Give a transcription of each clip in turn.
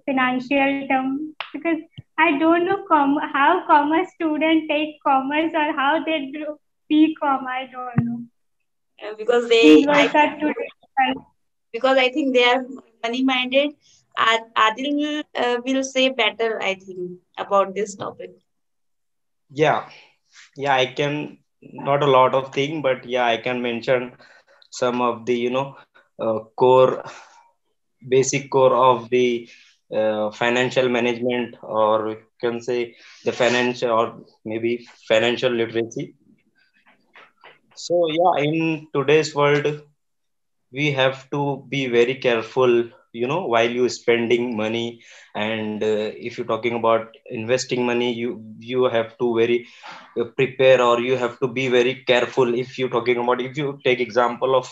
financial term, because I don't know how commerce students take commerce or how they do BCom. I don't know. Because These they, I words are think, too difficult. because I think they are money minded. Adil will say better, I think, about this topic. Yeah, yeah, I can, not a lot of thing, but yeah, I can mention some of the, core, basic core of the financial management, or you can say the financial, or maybe financial literacy. So yeah, in today's world, we have to be very careful, while you spending money. And if you're talking about investing money, you have to very prepare, or you have to be very careful. If you're talking about, if you take example of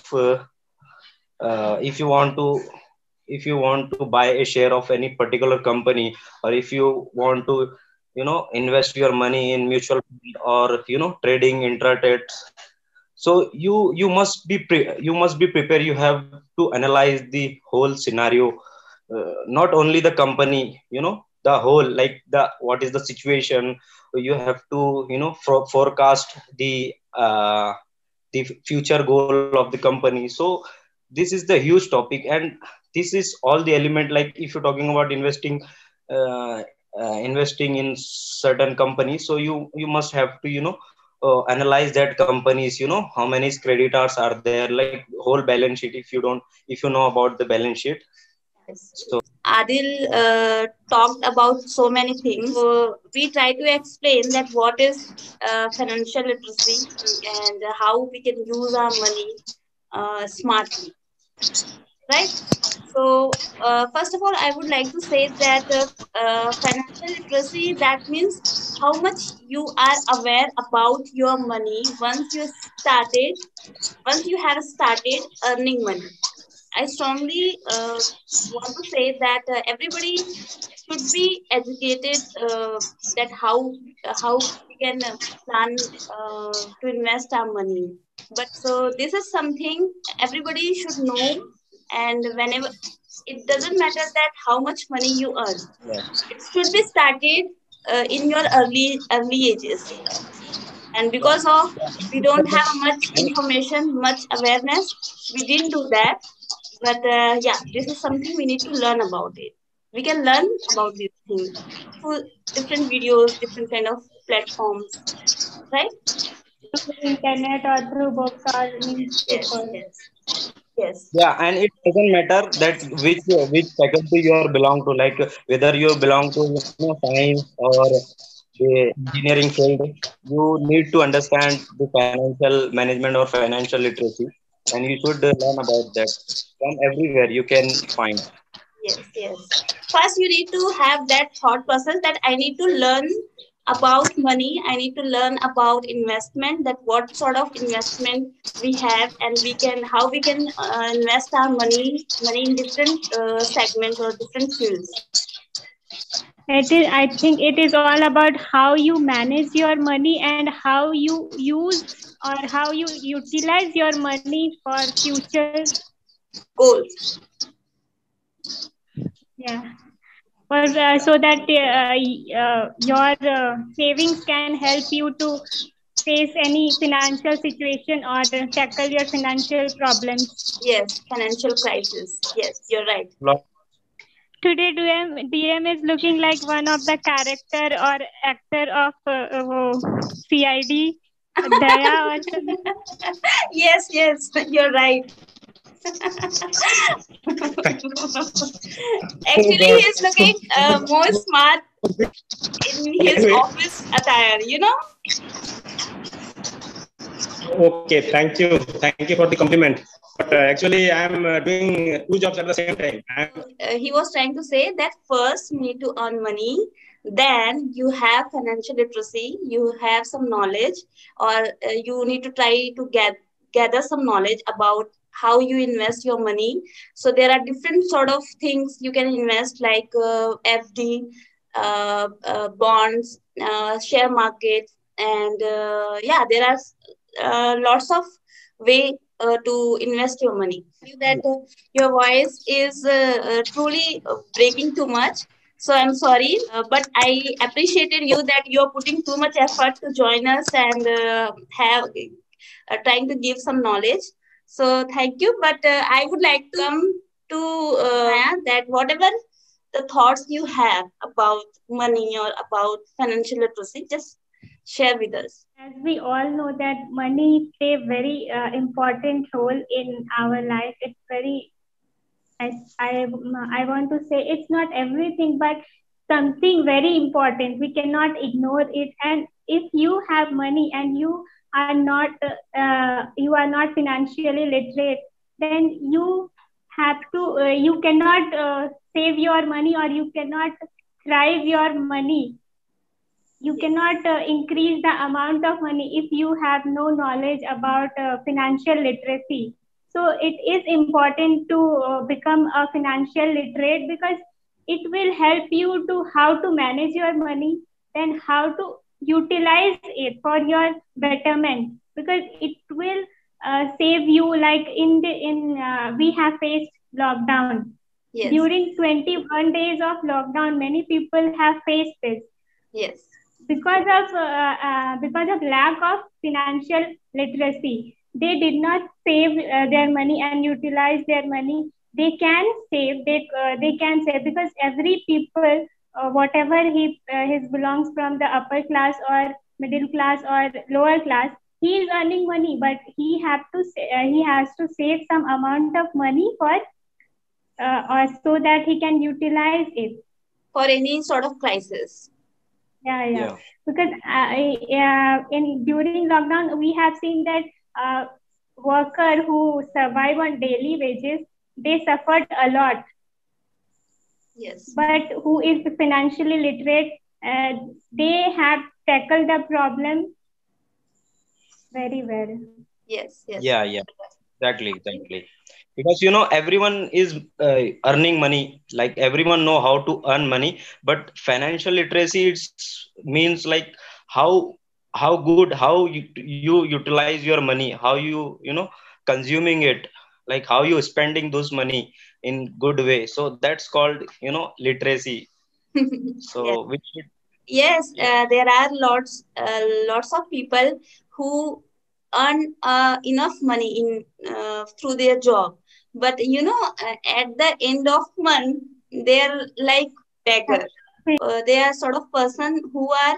if you want to, buy a share of any particular company, or if you want to, invest your money in mutual fund, or trading intraday. So you must be prepared. You have to analyze the whole scenario, not only the company, the whole, like the what is the situation. You have to, forecast the future goal of the company. So this is the huge topic, and this is all the element. Like if you're talking about uh, investing in certain companies, so you must have to, analyze that companies, how many creditors are there, like whole balance sheet. If you know about the balance sheet. Yes. So Adil talked about so many things. So we try to explain that what is financial literacy and how we can use our money smartly, right? So first of all, I would like to say that financial literacy, that means how much you are aware about your money once you have started earning money. I strongly want to say that everybody should be educated that how we can plan to invest our money. But so this is something everybody should know, and whenever it doesn't matter that how much money you earn, yeah, it should be started in your early ages. And because of we don't have much information, much awareness, we didn't do that. But yeah, this is something we need to learn about it. We can learn about this thing through different videos, different kind of platforms, right? Through internet or through books or Yes, newspaper. yes, yes, yeah, and it doesn't matter that which faculty you are belong to, like whether you belong to, science or the engineering field. You need to understand the financial management or financial literacy, and you should learn about that. From everywhere you can find. yes, yes. First, you need to have that thought process that I need to learn about money. I need to learn about investment. That what sort of investment we have, and we can how we can invest our money in different segments or different fields. It is, I think it is all about how you manage your money and how you use or how you utilize your money for future. Goals. Yeah. For so that your savings can help you to face any financial situation or tackle your financial problems. Yes, financial crisis. Yes, you're right. Today, DM is looking like one of the character or actor of CID, Daya or something. Yes, yes, you're right. Actually, he's looking more smart in his Anyway, office attire, you know? okay, thank you for the compliment. But actually, I'm doing two jobs at the same time. He was trying to say that first you need to earn money, then you have financial literacy, you have some knowledge, or you need to try to gather some knowledge about how you invest your money. So there are different sort of things you can invest, like FD, bonds, share market, and yeah, there are lots of way to invest your money. That your voice is truly breaking too much. So I'm sorry, but I appreciated you that you're putting too much effort to join us and have trying to give some knowledge. So thank you. But I would like to come to that whatever the thoughts you have about money or about financial literacy, just share with us. As we all know that money play a very important role in our life. It's very, I want to say it's not everything, but something very important. We cannot ignore it. And if you have money and you are not financially literate, then you cannot save your money, or you cannot thrive your money. You cannot increase the amount of money if you have no knowledge about financial literacy. So it is important to become a financial literate, because it will help you to how to manage your money, then how to utilize it for your betterment, because it will save you. Like we have faced lockdown. Yes. During 21 days of lockdown, many people have faced this. Yes. Because of lack of financial literacy, they did not save their money and utilize their money. They can save, they can save, because every people, whatever he belongs from the upper class or middle class or lower class, he is earning money, but he has to save some amount of money for or so that he can utilize it for any sort of crisis. Yeah. Because in during lockdown, we have seen that worker who survive on daily wages, they suffered a lot. Yes. But who is financially literate, they have tackled the problem very well. Yes. Yeah. Exactly. Because everyone is earning money. Like everyone know how to earn money, but financial literacy means like how good, how you utilize your money, how you consuming it, like how you spending those money in good way. So that's called literacy. So Yes. which should, Yes, yeah. there are lots of people who earn enough money in through their job, but at the end of month they're like beggar. They are sort of person who are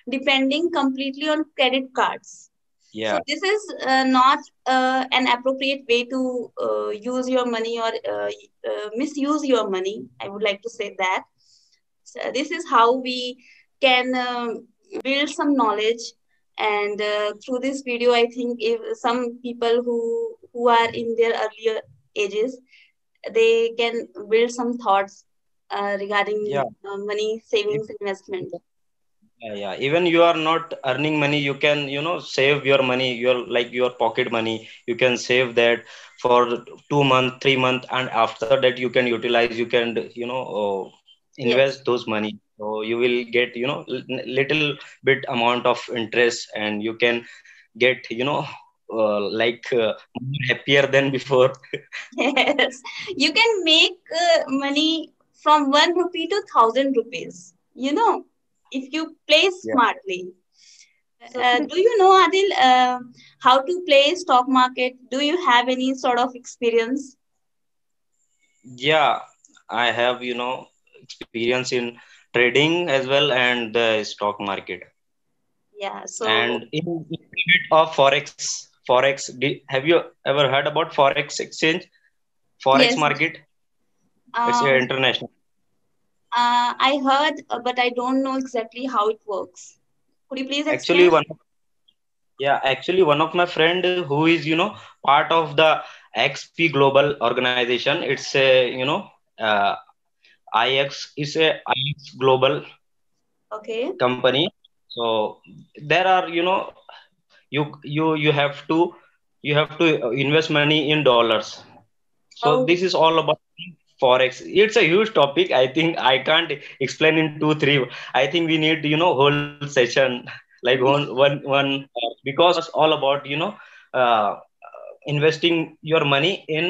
depending completely on credit cards. Yeah. So this is not an appropriate way to use your money or misuse your money. I would like to say that. So this is how we can build some knowledge, and through this video, I think if some people who are in their earlier ages, they can build some thoughts regarding Yeah. money savings investment. Yeah. Even you are not earning money, you can, save your money, your pocket money. You can save that for 2 months, 3 months, and after that you can utilize, you can, invest Yes. those money. So you will get, little bit amount of interest, and you can get, more happier than before. Yes, you can make money from 1 rupee to 1,000 rupees. If you play Yeah. smartly. Do you know, Adil, how to play stock market? Do you have any sort of experience? Yeah, I have, experience in trading as well and the stock market. Yeah. And So in bit of forex, have you ever heard about forex exchange, forex yes, market? It's um, international. I heard, but I don't know exactly how it works. Could you please Actually, explain? one of my friend who is, part of the XP Global organization. It's a, uh, IX is a IX Global Okay. company. So there are, you have to invest money in dollars. So Oh, this is all about forex. It's a huge topic. I think I can't explain in 2 3. I think we need whole session, like one because all about uh, investing your money in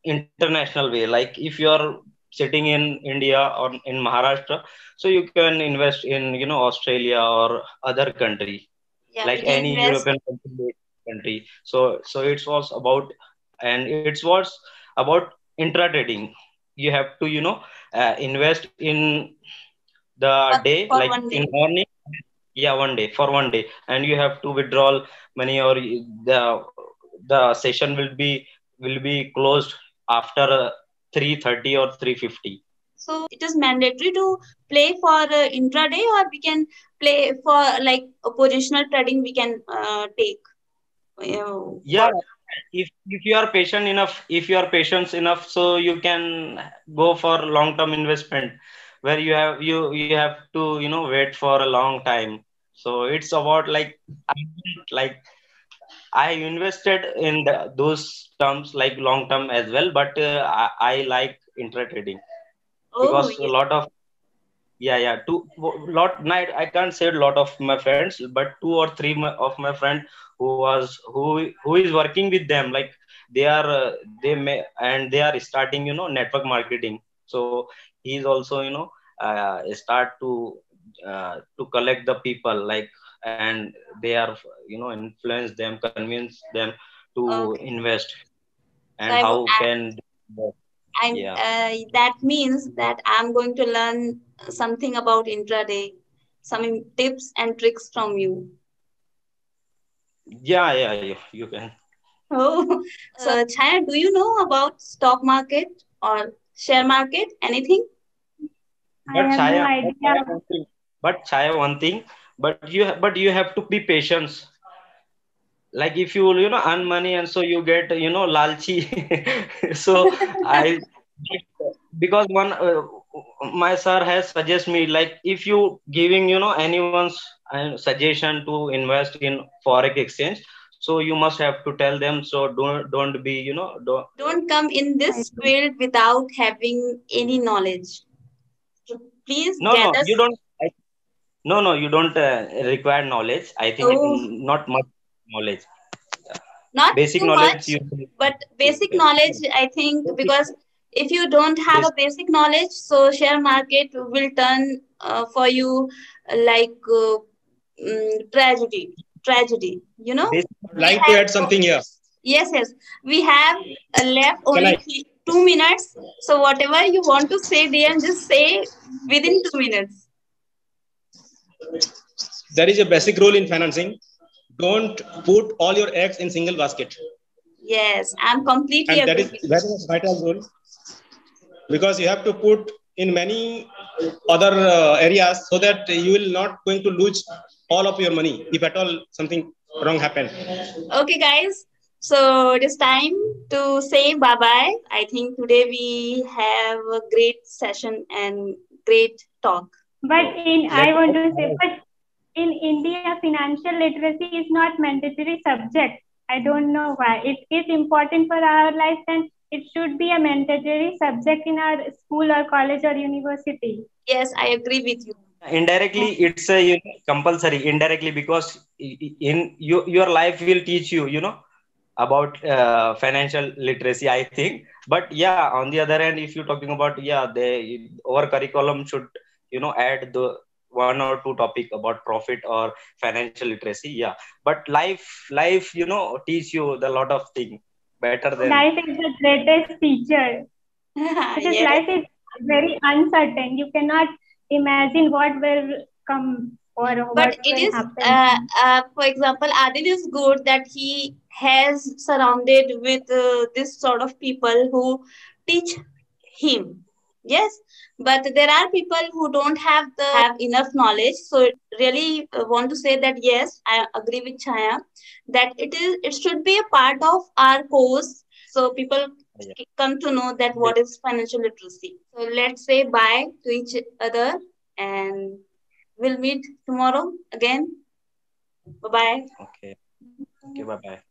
international way. Like if you are sitting in India or in Maharashtra, so you can invest in, Australia or other country, Yeah, we like can any invest. European country. So it was about, and it was about intradtrading. You have to, invest in the day, For like one in day. morning. Yeah, one day, for one day, and you have to withdraw money, or the session will be closed after 3:30 or 3:50. So it is mandatory to play for intraday, or we can play for like a positional trading. We can take Yeah, for. if you are patient enough, if you are patient enough, so you can go for long term investment, where you have to, wait for a long time. So it's about like, like I invested in those terms, like long term as well, but I like intra trading, Oh because a yes. lot of, yeah, yeah, lot night, I can't say a lot of my friends, but two or three of my friend who is working with them, like they are they may, and they are starting, network marketing. So he's also, start to collect the people, like, and they are, influence them, convince them to Okay. invest, So and how can, I'm yeah. that means that I'm going to learn something about intraday, some tips and tricks from you. Yeah, yeah, you can. Oh, so Chaya, do you know about stock market or share market? Anything? I But have no Chaya, idea. one thing, but you have to be patient. Like if you, earn money, and so you get, lalchi. So I, because one, my sir has suggest me, like if you giving, anyone's suggestion to invest in forex exchange, so you must have to tell them, so don't be, don't. Don't come in I this don't. field without having any knowledge. So please No, no, gather. you don't. No, no, you don't require knowledge. I think Oh, not much knowledge. not Basic too knowledge much, you but you basic can. knowledge, I think, Basic, because if you don't have a basic, basic knowledge, so share market will turn for you like tragedy. Tragedy, you know? basic. I would We like to have, add something here. yes, yes, we have left Can only I? 2 minutes. So whatever you want to say, dear, just say within 2 minutes. There is a basic rule in financing. Don't put all your eggs in single basket, Yes, I'm completely and that agree is with very you. much vital rule, because you have to put in many other areas, so that you will not going to lose all of your money if at all something wrong happen. Okay, guys. So it is time to say bye bye. I think today we have a great session and great talk. But No, I let want to say, but in India, financial literacy is not mandatory subject. I don't know why. It is important for our life, and it should be a mandatory subject in our school or college or university. Yes, I agree with you. indirectly it's a, compulsory indirectly, because in your life will teach you, about financial literacy, I think. But yeah, on the other hand, if you're talking about, yeah, our curriculum should, add the one or two topic about profit or financial literacy. Yeah, but life, teach you the lot of thing better than. Life is the greatest teacher because Yes. life is very uncertain. You cannot imagine what will come or But what it will is, happen. for example, Adil is good that he has surrounded with this sort of people who teach him. Yes, but there are people who don't have enough knowledge. So really want to say that yes, I agree with Chaya that it should be a part of our course, so people Yeah. come to know that what is financial literacy. So let's say bye to each other, and we'll meet tomorrow again. Bye bye. Okay. Okay, bye bye.